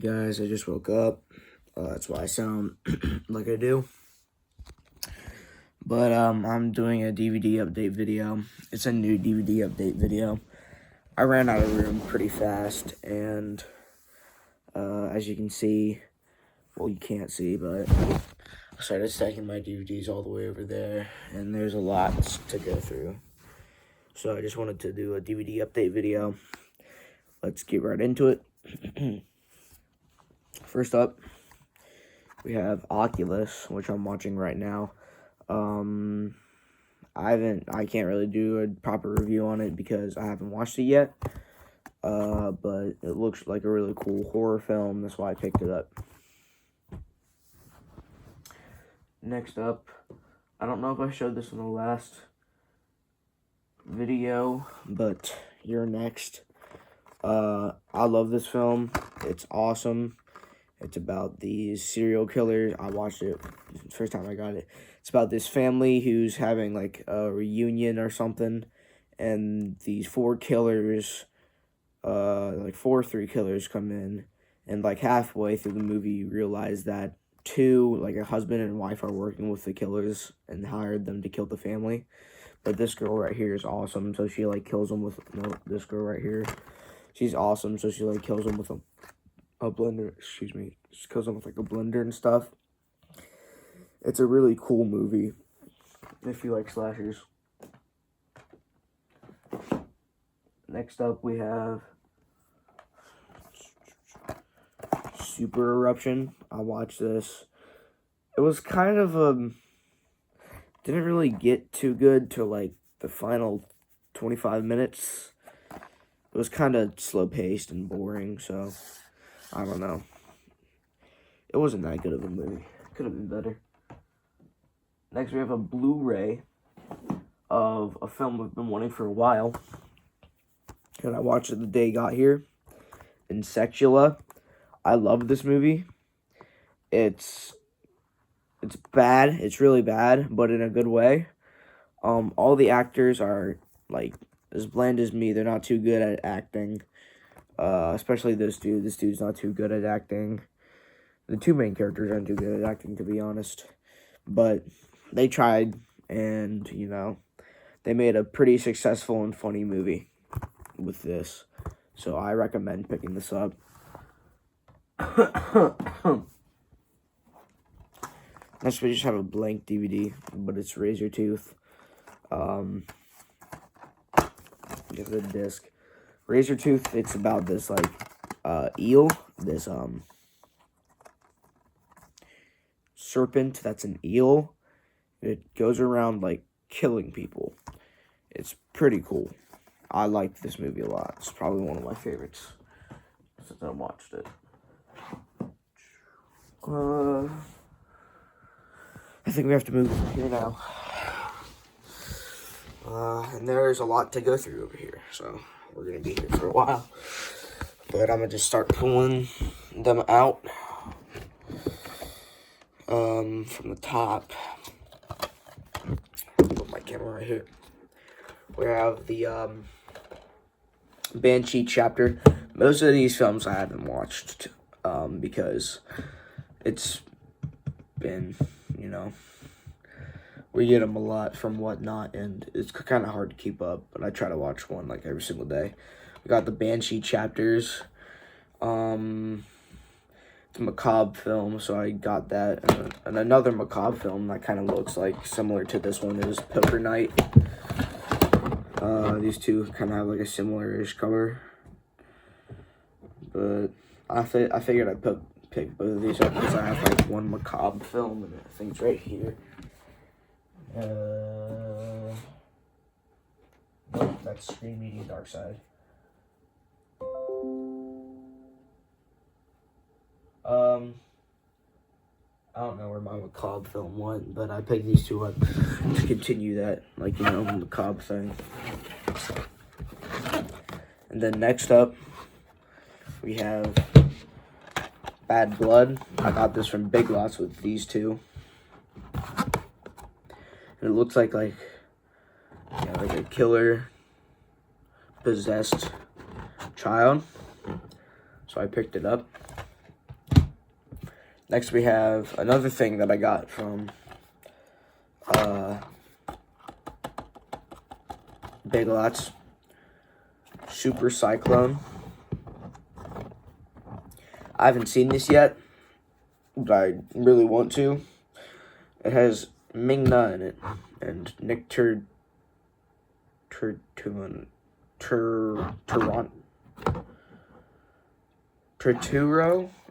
guys, I just woke up. That's why I sound like I do. But I'm doing a DVD update video. It's a new DVD update video. I ran out of room pretty fast, and as you can see, well, you can't see, but I started stacking my DVDs all the way over there, and there's a lot to go through. So I just wanted to do a DVD update video. Let's get right into it. First up, we have Oculus, which I'm watching right now. I can't really do a proper review on it because I haven't watched it yet. But it looks like a really cool horror film. That's why I picked it up. Next up, I don't know if I showed this in the last video, but you're next. I love this film. It's awesome. It's about these serial killers. I watched it the first time I got it. It's about this family who's having like a reunion or something, and these four killers, three killers come in, and like halfway through the movie you realize that two, like a husband and wife, are working with the killers and hired them to kill the family. But this girl right here is awesome, so she like kills them with, this girl right here, she's awesome, so she like kills them with a blender, she kills them with like a blender and stuff. It's a really cool movie if you like slashers. Next up we have Super Eruption. I watched this. It was kind of didn't really get too good till like the final 25 minutes. It was kind of slow paced and boring, so I don't know. It wasn't that good of a movie. Could have been better. Next, we have a Blu-ray of a film we've been wanting for a while. And I watched it the day it got here. Insectula. I love this movie. It's bad. It's really bad, but in a good way. All the actors are, like, as bland as me. They're not too good at acting. Especially this dude. This dude's not too good at acting. The two main characters aren't too good at acting, to be honest. But they tried, and, you know, they made a pretty successful and funny movie with this. So I recommend picking this up. Next, we just have a blank DVD, but it's Razor Tooth. You have the disc. Razor Tooth, it's about this, like, eel, this, serpent that's an eel. It goes around, like, killing people. It's pretty cool. I liked this movie a lot. It's probably one of my favorites since I watched it. I think we have to move here now. And there's a lot to go through over here, so we're going to be here for a while. But I'm going to just start pulling them out from the top. Put my camera right here. We have the Banshee Chapter. Most of these films I haven't watched because it's been, you know, we get them a lot from Whatnot, and it's kind of hard to keep up, but I try to watch one like every single day. We got the Banshee Chapters. It's a macabre film, so I got that. And another macabre film that kind of looks like similar to this one is Poker Night. These two kind of have like a similar-ish cover. But I figured I'd pick both of these up because I have like one macabre film, and I think it's right here. Nope, that's Screen Media Dark Side. I don't know where my macabre film went, but I picked these two up to continue that, like, you know, macabre thing. And then next up, we have Bad Blood. I got this from Big Lots with these two. And it looks like a killer possessed child. So I picked it up. Next we have another thing that I got from Big Lots. Super Cyclone. I haven't seen this yet, but I really want to. It has Ming-Na in it, and Nick Turturro.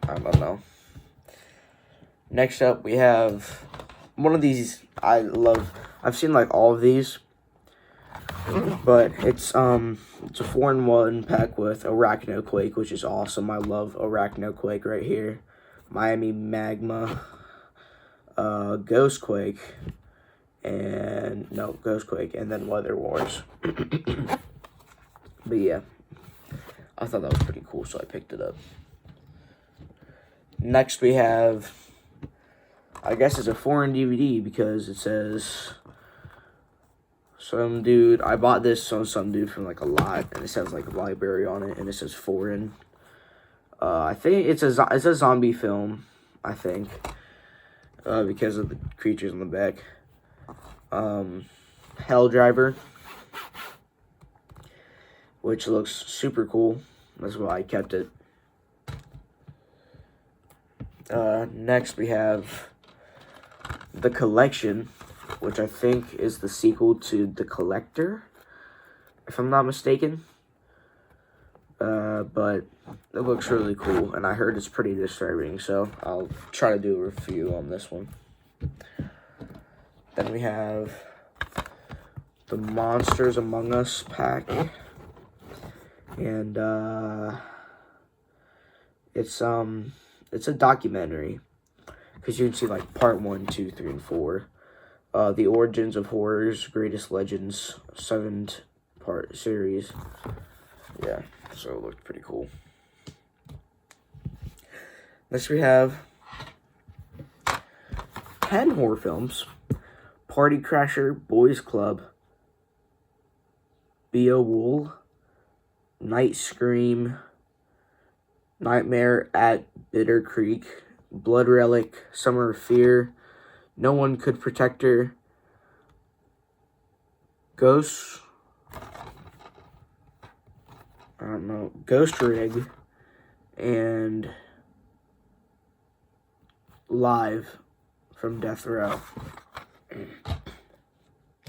I don't know. Next up, we have one of these I love. I've seen like all of these, but it's a 4-in-1 pack with Arachno Quake, which is awesome. I love Arachno Quake right here. Miami Magma, Ghost Quake, and then Weather Wars. But yeah, I thought that was pretty cool, so I picked it up. Next we have, I guess it's a foreign DVD because it says some dude. I bought this on some dude from like a lot, and it says like library on it, and it says foreign. I think it's a zombie film. I think because of the creatures on the back. Hell Driver, which looks super cool. That's why I kept it. Next we have The Collection, which I think is the sequel to The Collector, if I'm not mistaken. But it looks really cool, and I heard it's pretty disturbing, so I'll try to do a review on this one. Then we have the Monsters Among Us pack, and it's a documentary, because you can see like part 1, 2, 3, and 4. The Origins of Horror's Greatest Legends 7-part series. Yeah, so it looked pretty cool. Next we have 10 horror films. Party Crasher, Boys Club, Beowulf, Night Scream, Nightmare at Bitter Creek, Blood Relic, Summer of Fear, No One Could Protect Her, Ghost Rig, and Live from Death Row.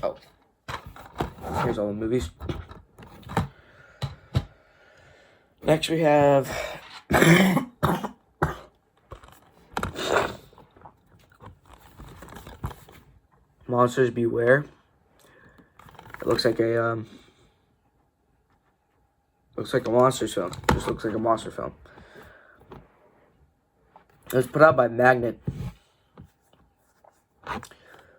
Oh, here's all the movies. Next we have Monsters Beware. It looks like a monster film. Just looks like a monster film. It was put out by Magnet,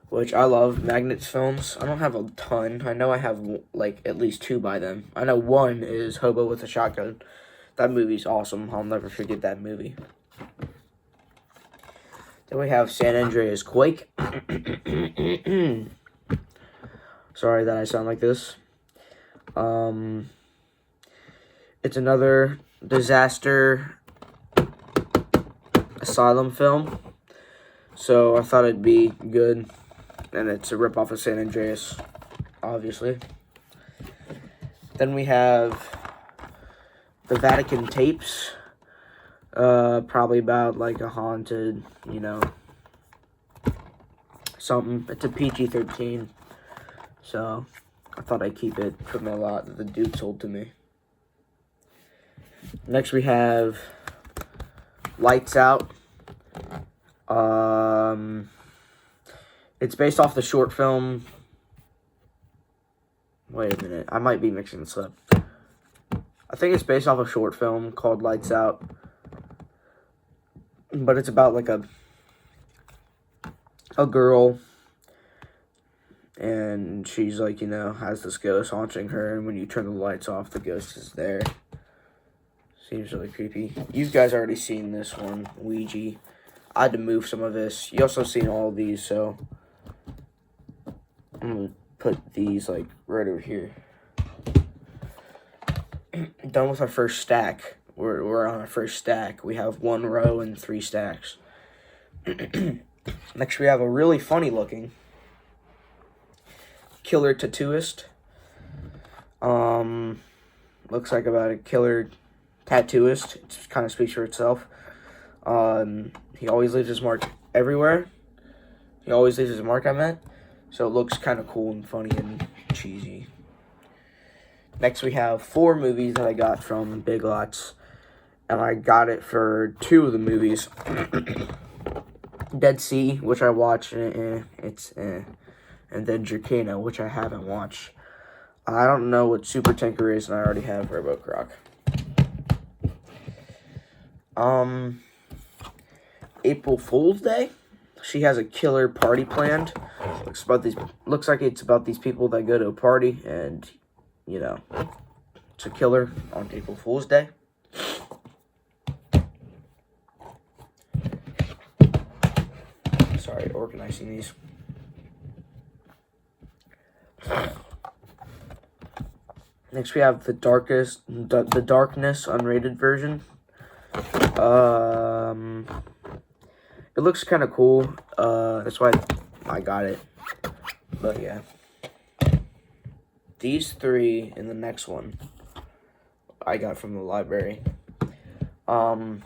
which I love Magnet's films. I don't have a ton. I know I have like at least 2 by them. I know one is Hobo with a Shotgun. That movie's awesome. I'll never forget that movie. Then we have San Andreas Quake. Sorry that I sound like this. It's another disaster asylum film, so I thought it'd be good, and it's a ripoff of San Andreas, obviously. Then we have the Vatican Tapes, probably about like a haunted, something. It's a PG-13, so I thought I'd keep it from a lot that the dude sold to me. Next we have Lights Out. It's based off the short film. Wait a minute, I might be mixing this up. I think it's based off a short film called Lights Out. But it's about like a girl, and she's like, has this ghost haunting her, and when you turn the lights off, the ghost is there. Seems really creepy. You guys already seen this one, Ouija. I had to move some of this. You also seen all of these, so I'm gonna put these like right over here. Done with our first stack. We're on our first stack. We have 1 row and 3 stacks. Next, we have a really funny looking killer tattooist. Looks like about a killer tattooist. It kind of speaks for itself. He always leaves his mark everywhere. He always leaves his mark, I meant. So it looks kind of cool and funny and cheesy. Next, we have 4 movies that I got from Big Lots. And I got it for 2 of the movies. Dead Sea, which I watched, and then Dracana, which I haven't watched. I don't know what Super Tinker is, and I already have Robocop. April Fool's Day. She has a killer party planned. Looks like it's about these people that go to a party, and you know, it's a killer on April Fool's Day. Sorry, organizing these. Next, we have the Darkness unrated version. It looks kind of cool. That's why I got it. But yeah, these 3 in the next one I got from the library. The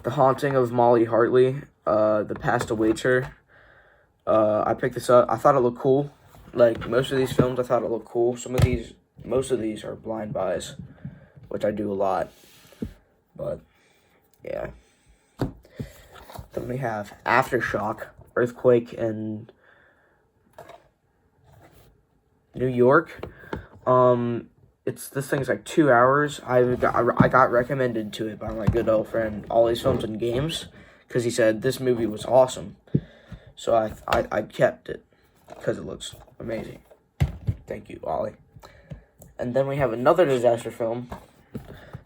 Haunting of Molly Hartley. The Past Awaits Her. I picked this up. I thought it looked cool. Like most of these films, I thought it looked cool. Most of these are blind buys, which I do a lot. But yeah. Then we have Aftershock, Earthquake in New York. This thing's like 2 hours. I got recommended to it by my good old friend Ollie's Films and Games, because he said this movie was awesome. So I kept it because it looks amazing. Thank you, Ollie. And then we have another disaster film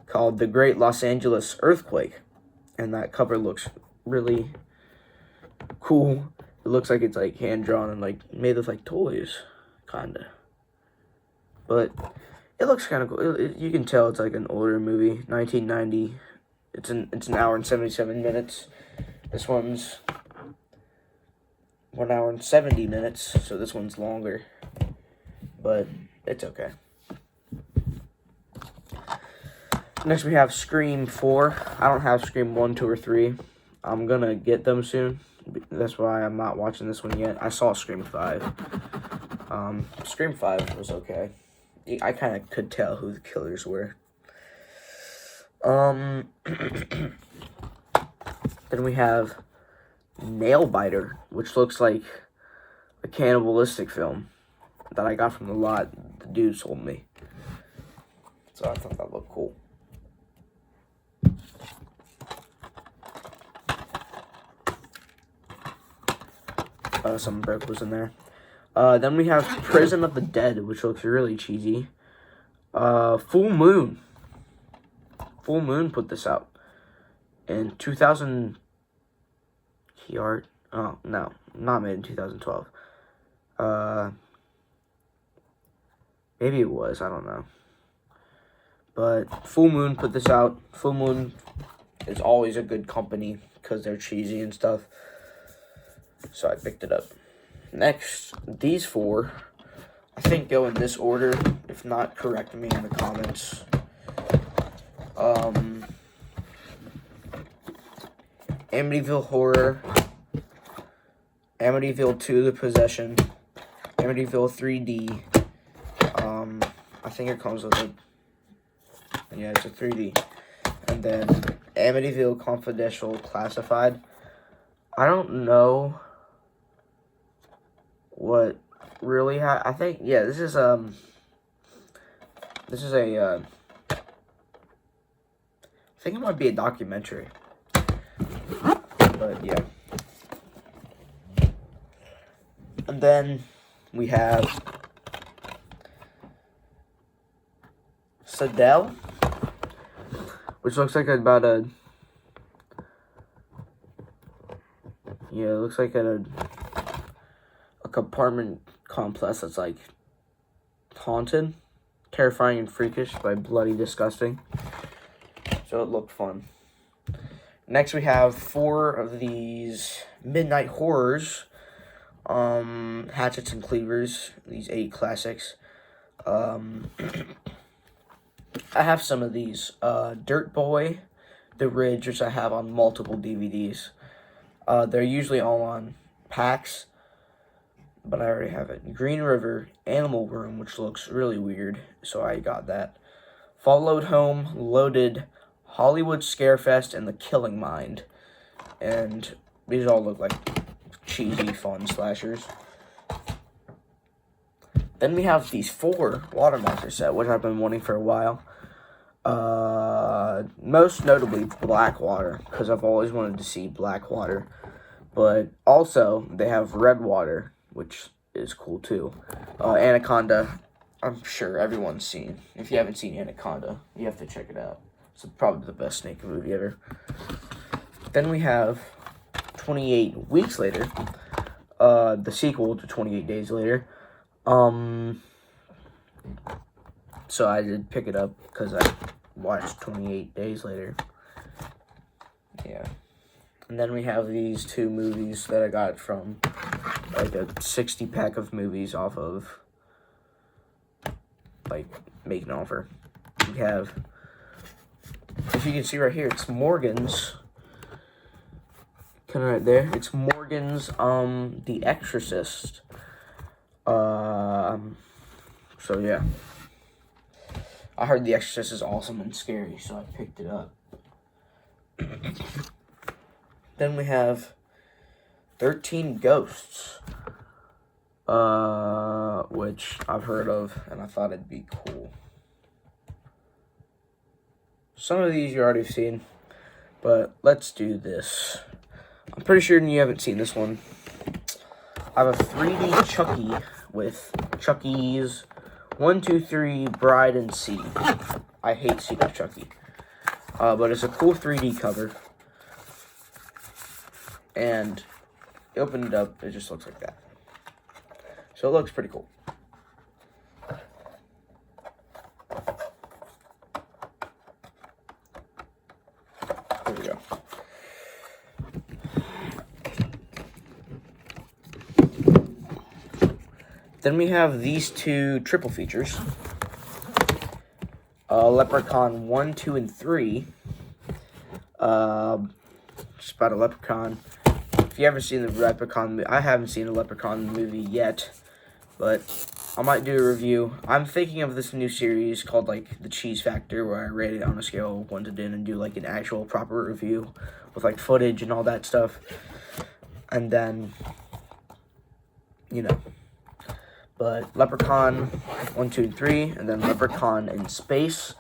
called The Great Los Angeles Earthquake, and that cover looks really cool. It looks like it's like hand drawn and like made with like toys, kinda. But it looks kind of cool. You can tell it's like an older movie, 1990. It's an hour and 77 minutes. This one's 1 hour and 70 minutes, so this one's longer. But it's okay. Next, we have Scream 4. I don't have Scream 1, 2, or 3. I'm gonna get them soon. That's why I'm not watching this one yet. I saw Scream 5. Scream 5 was okay. I kind of could tell who the killers were. Then we have Nailbiter, which looks like a cannibalistic film that I got from the lot. The dude sold me. So I thought that looked cool. Some broke was in there. Then we have Prison of the Dead, which looks really cheesy. Full Moon. Full Moon put this out in 2000. Oh, no, not made in 2012. Maybe it was, I don't know. But Full Moon put this out. Full Moon is always a good company because they're cheesy and stuff. So I picked it up. Next, these 4, I think, go in this order. If not, correct me in the comments. Amityville Horror, Amityville 2: The Possession, Amityville 3D. I think it comes with a, yeah, it's a 3D. And then Amityville Confidential Classified. I don't know what really I think, yeah, this is a I think it might be a documentary. But yeah. And then we have Sadell, which looks like about a, yeah, it looks like a apartment complex that's like haunted, terrifying and freakish, by bloody disgusting. So it looked fun. Next, we have 4 of these midnight horrors. Hatchets and Cleavers, these 8 classics. I have some of these. Dirt Boy, The Ridge, which I have on multiple DVDs. They're usually all on packs, but I already have it. Green River, Animal Room, which looks really weird, so I got that. Followed Home, Loaded, Hollywood Scarefest, and The Killing Mind. And these all look like cheesy, fun slashers. Then we have these 4 Water Monster set, which I've been wanting for a while. Most notably Blackwater, because I've always wanted to see Blackwater. But also, they have Redwater, which is cool too. Anaconda, I'm sure everyone's seen. If you haven't seen Anaconda, you have to check it out. It's probably the best snake movie ever. Then we have 28 Weeks Later, the sequel to 28 Days Later. So I did pick it up because I watched 28 Days Later. Yeah. And then we have these 2 movies that I got from like a 60-pack of movies off of like Make an Offer. We have, if you can see right here, it's Morgan's. Kind of right there. It's Morgan's The Exorcist. So yeah. I heard The Exorcist is awesome and scary, so I picked it up. Then we have 13 Ghosts, which I've heard of, and I thought it'd be cool. Some of these you already have seen, but let's do this. I'm pretty sure you haven't seen this one. I have a 3D Chucky with Chucky's 1, 2, 3, Bride, and Seed. I hate Seed of Chucky. But it's a cool 3D cover. And you open it up, it just looks like that. So it looks pretty cool. There we go. Then we have these 2 triple features. Leprechaun 1, 2, and 3. Just about a leprechaun. If you haven't seen the Leprechaun, I haven't seen the Leprechaun movie yet, but I might do a review. I'm thinking of this new series called like The Cheese Factor, where I rate it on a scale of 1 to 10 and do like an actual proper review with like footage and all that stuff. And then, you know, but Leprechaun 1, 2, and 3, and then Leprechaun in Space,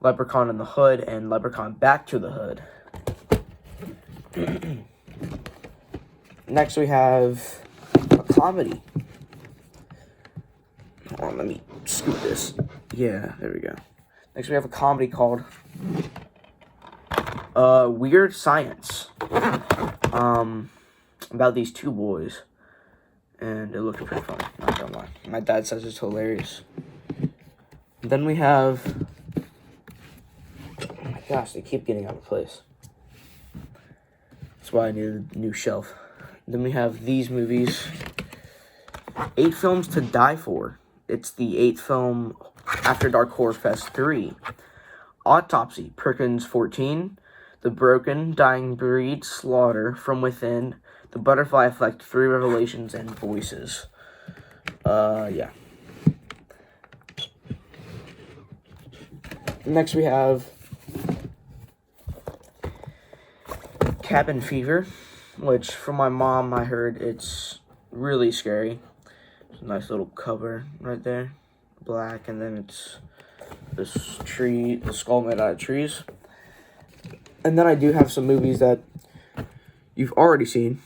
Leprechaun in the Hood, and Leprechaun Back to the Hood. Next we have a comedy. Hold on, let me scoot this. Yeah, there we go. Next we have a comedy called Weird Science. About these 2 boys. And it looks pretty funny, not gonna lie. My dad says it's hilarious. And then we have, oh my gosh, they keep getting out of place. That's why I need a new shelf. Then we have these movies. 8 Films to Die For. It's the 8th film After Dark Horror Fest 3. Autopsy, Perkins 14. The Broken, Dying Breed, Slaughter, From Within, The Butterfly Effect, 3 Revelations, and Voices. Yeah. Next we have Cabin Fever, which from my mom I heard it's really scary. It's a nice little cover right there, black, and then it's this tree, the skull made out of trees. And then I do have some movies that you've already seen,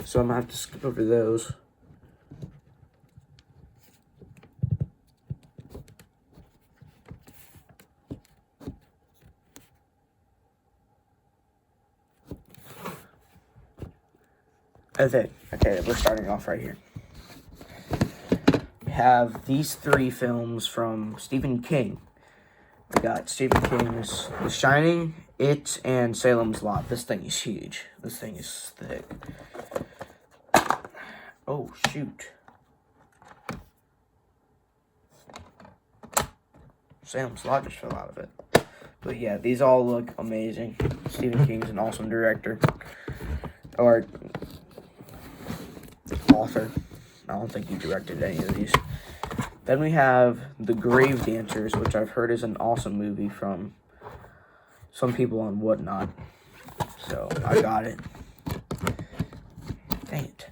so I'm gonna have to skip over those. Okay, we're starting off right here. We have these 3 films from Stephen King. The got Stephen King's The Shining, It, and Salem's Lot. This thing is huge. This thing is thick. Oh, shoot. Salem's Lot just fell out of it. But yeah, these all look amazing. Stephen King's an awesome director. Or author. I don't think he directed any of these. Then we have The Grave Dancers, which I've heard is an awesome movie from some people on Whatnot. So, I got it. Dang it.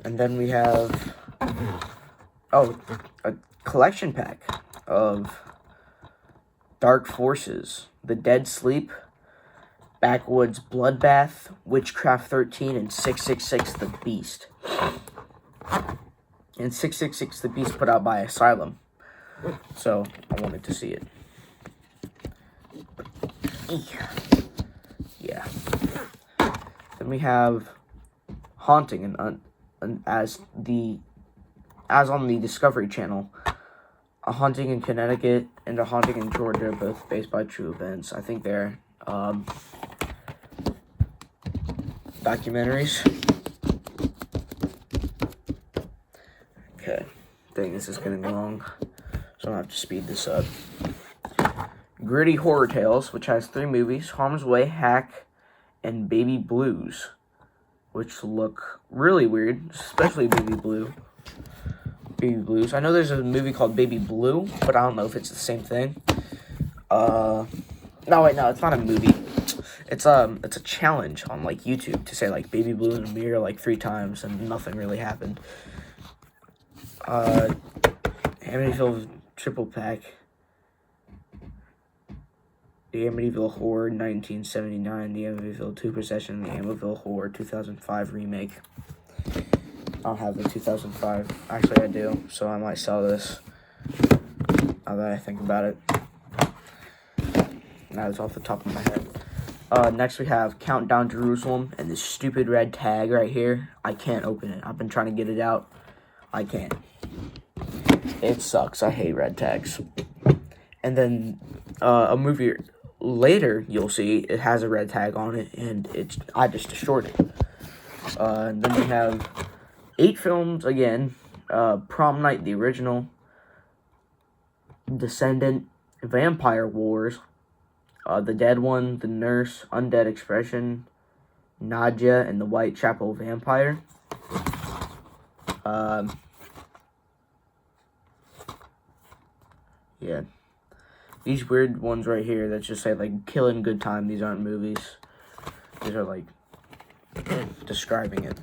And then we have, a collection pack of Dark Forces, The Dead Sleep, Backwoods Bloodbath, Witchcraft 13, and 666 The Beast. And 666 The Beast put out by Asylum. So, I wanted to see it. Yeah. Then we have Haunting, and as on the Discovery Channel, A Haunting in Connecticut and A Haunting in Georgia, both based by true events. I think they're documentaries. Okay, dang, this is getting long, so I have to speed this up. Gritty Horror Tales, which has 3 movies: Harm's Way, Hack, and Baby Blues, which look really weird, especially Baby Blues. I know there's a movie called Baby Blue, but I don't know if it's the same thing. No, it's not a movie. It's a challenge on like YouTube to say like Baby Blue in the mirror like 3 times and nothing really happened. Amityville triple pack. The Amityville Horror 1979, the Amityville 2 Procession, the Amityville Horror 2005 remake. I don't have the 2005. Actually, I do, so I might sell this. Now that I think about it. Now it's off the top of my head. Next we have Countdown Jerusalem, and this stupid red tag right here. I can't open it. I've been trying to get it out. I can't. It sucks. I hate red tags. And then a movie later, you'll see it has a red tag on it, and I just destroyed it. And then we have 8 films again: Prom Night, the original, Descendant, Vampire Wars, The Dead One, The Nurse, Undead Expression, Nadia, and the Whitechapel Vampire. Yeah. These weird ones right here that just say, like, Killing Good Time. These aren't movies. These are, like, describing it.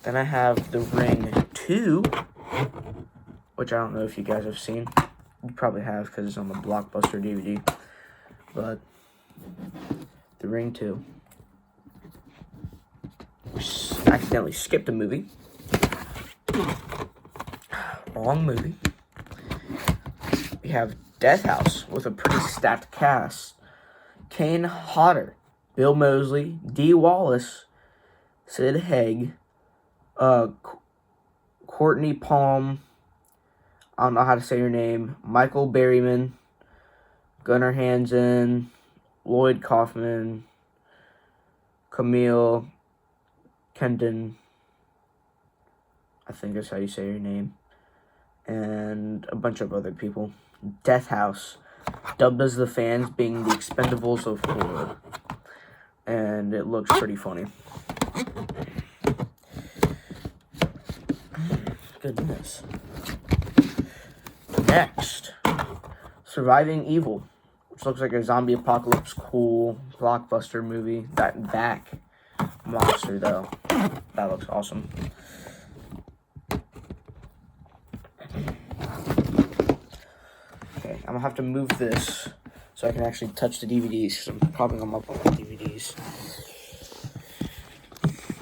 Then I have The Ring 2, which I don't know if you guys have seen. You probably have because it's on the Blockbuster DVD. But The Ring 2. Accidentally skipped a movie. Wrong movie. We have Death House with a pretty stacked cast. Kane Hodder, Bill Moseley, Dee Wallace, Sid Haig, Courtney Palm, I don't know how to say your name, Michael Berryman, Gunnar Hansen, Lloyd Kaufman, Camille Kendon, I think that's how you say your name, and a bunch of other people. Death House, dubbed as the fans being the Expendables of horror. And it looks pretty funny. Goodness. Next, Surviving Evil, which looks like a zombie apocalypse cool blockbuster movie. That back monster though, that looks awesome. I'm gonna have to move this so I can actually touch the DVDs, because I'm propping them up on the DVDs.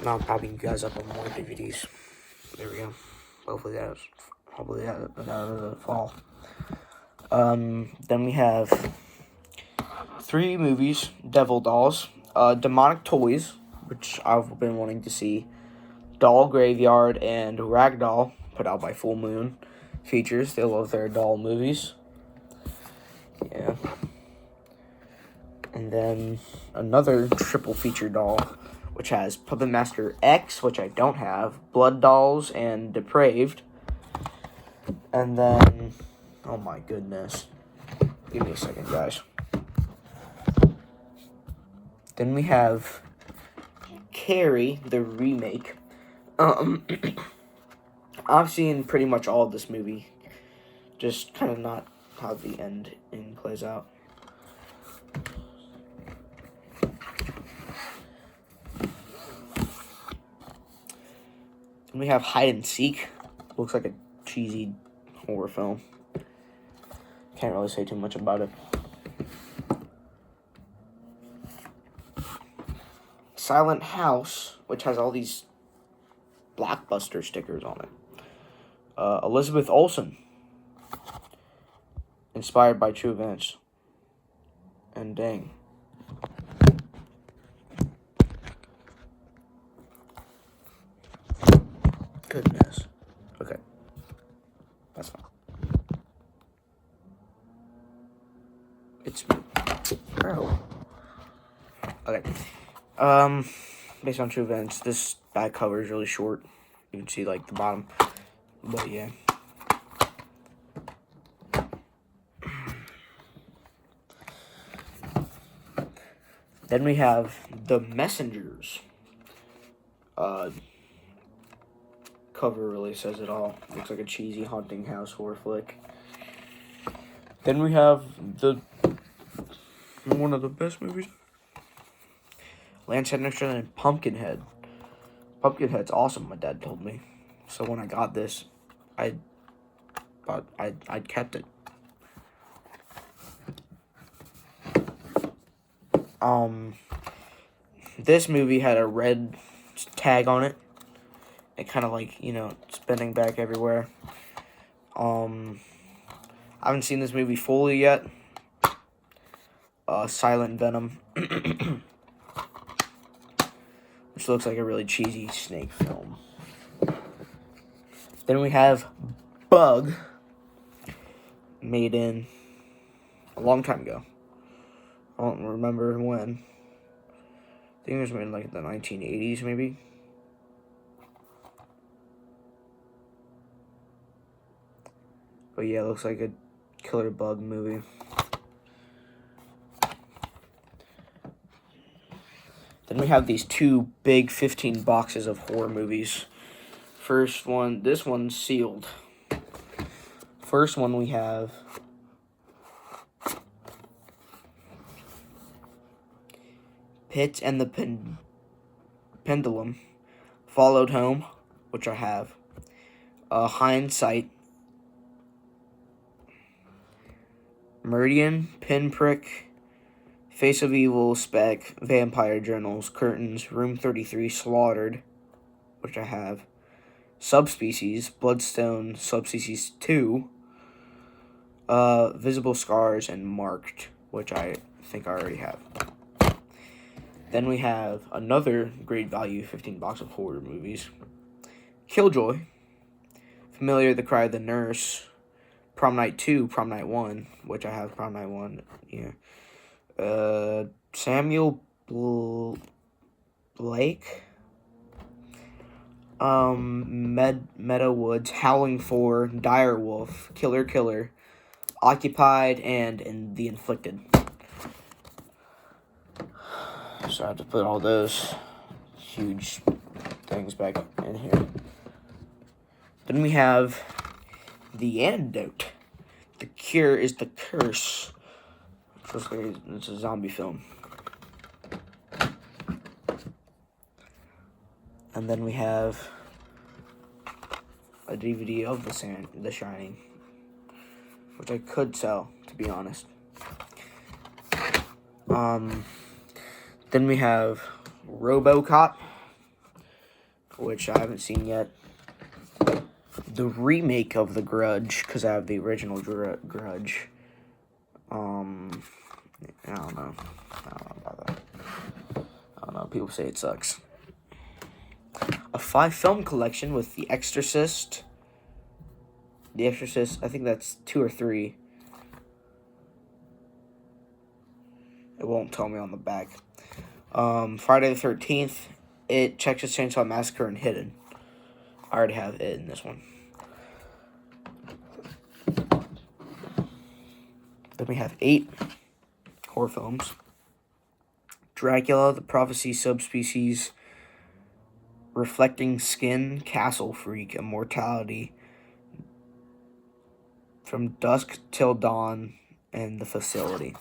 Now I'm propping you guys up on more DVDs. There we go. Hopefully that's probably out of the fall. Then we have 3 movies: Devil Dolls, Demonic Toys, which I've been wanting to see, Doll Graveyard, and Ragdoll, put out by Full Moon, features. They love their doll movies. Yeah. And then another triple feature doll, which has Puppet Master X, which I don't have, Blood Dolls, and Depraved. And then, oh my goodness. Give me a second, guys. Then we have Carrie the Remake. I've seen pretty much all of this movie. Just kind of not how the ending plays out. Then we have Hide and Seek. Looks like a cheesy horror film. Can't really say too much about it. Silent House, which has all these blockbuster stickers on it. Elizabeth Olsen, inspired by true events. And dang. Goodness. Okay. That's fine. It's... Bro. Okay. Based on true events, this back cover is really short. You can see, like, the bottom. But, yeah. Then we have The Messengers. Cover really says it all. Looks like a cheesy haunting house horror flick. Then we have one of the best movies, Lance Henriksen and Pumpkinhead. Pumpkinhead's awesome, my dad told me. So when I got this, I kept it. This movie had a red tag on it. It kind of like, spinning back everywhere. I haven't seen this movie fully yet. Silent Venom. Which looks like a really cheesy snake film. Then we have Bug. Made in a long time ago. I don't remember when. I think it was made in like the 1980s maybe. But yeah, it looks like a killer bug movie. Then we have these two big 15 boxes of horror movies. First one, this one's sealed. First one we have Pit and the Pendulum. Followed Home, which I have. Hindsight. Meridian, Pinprick, Face of Evil, Spec, Vampire Journals, Curtains, Room 33, Slaughtered, which I have. Subspecies, Bloodstone, Subspecies 2, Visible Scars, and Marked, which I think I already have. Then we have another great value 15 box of horror movies. Killjoy, Familiar, The Cry of the Nurse, Prom Night 2, Prom Night 1, which I have Prom Night 1, yeah. Samuel Blake, Meadow Woods, Howling 4, Dire Wolf, Killer, Occupied, and The Inflicted. So I have to put all those huge things back in here. Then we have The Antidote. The Cure is the Curse. It's a zombie film. And then we have a DVD of The Shining, which I could sell, to be honest. Then we have Robocop, which I haven't seen yet. The remake of The Grudge, because I have the original Grudge. I don't know about that. I don't know. People say it sucks. A 5 film collection with The Exorcist, The Exorcist, I think that's 2 or 3. It won't tell me on the back. Friday the 13th, It, Texas Chainsaw Massacre, and Hidden. I already have it in this one. Then we have 8 horror films. Dracula, the Prophecy Subspecies, Reflecting Skin, Castle Freak, Immortality, From Dusk Till Dawn, and The Facility.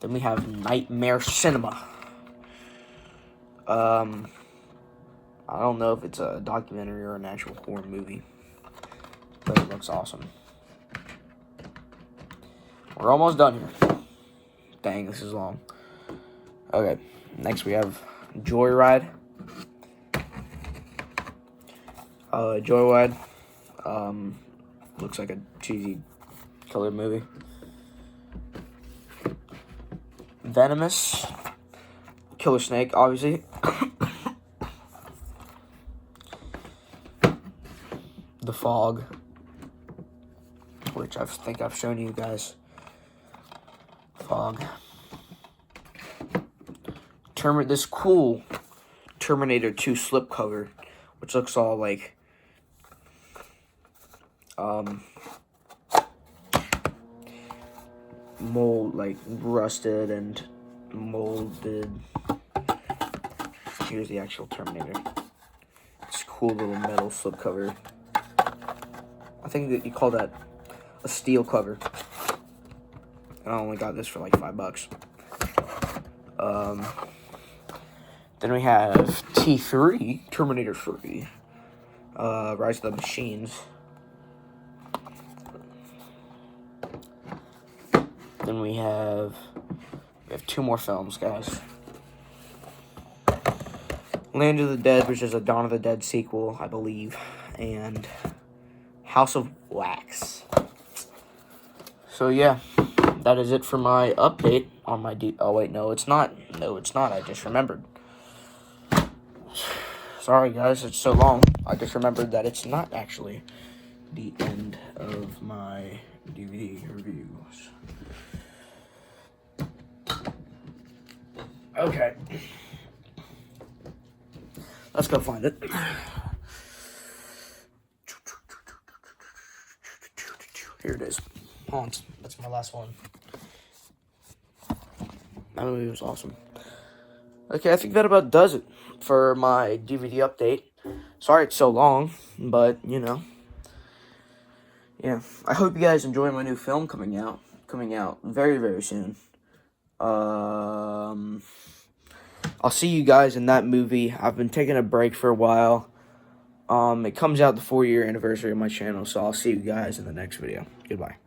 Then we have Nightmare Cinema. I don't know if it's a documentary or an actual horror movie, but it looks awesome. We're almost done here. Dang, this is long. Okay, next we have Joyride. Joyride looks like a cheesy killer movie. Venomous, Killer Snake, obviously. The Fog, which I think I've shown you guys. Fog. This cool Terminator 2 slipcover, which looks all like mold, like rusted and molded. Here's the actual Terminator. It's a cool little metal slipcover. I think that you call that a steel cover. And I only got this for like $5. Then we have T3, Terminator 3, Rise of the Machines. Then we have 2 more films, guys. Land of the Dead, which is a Dawn of the Dead sequel, I believe, and House of Wax. So yeah, that is it for my update on my oh wait, no it's not. No, it's not. I just remembered. Sorry guys, it's so long. I just remembered that it's not actually the end of my DVD reviews. Okay. Let's go find it. Here it is. Haunt. That's my last one. That movie was awesome. Okay, I think that about does it for my DVD update. Sorry it's so long, but, you know. Yeah, I hope you guys enjoy my new film coming out very, very soon. I'll see you guys in that movie. I've been taking a break for a while. It comes out the 4-year anniversary of my channel, so I'll see you guys in the next video. Goodbye.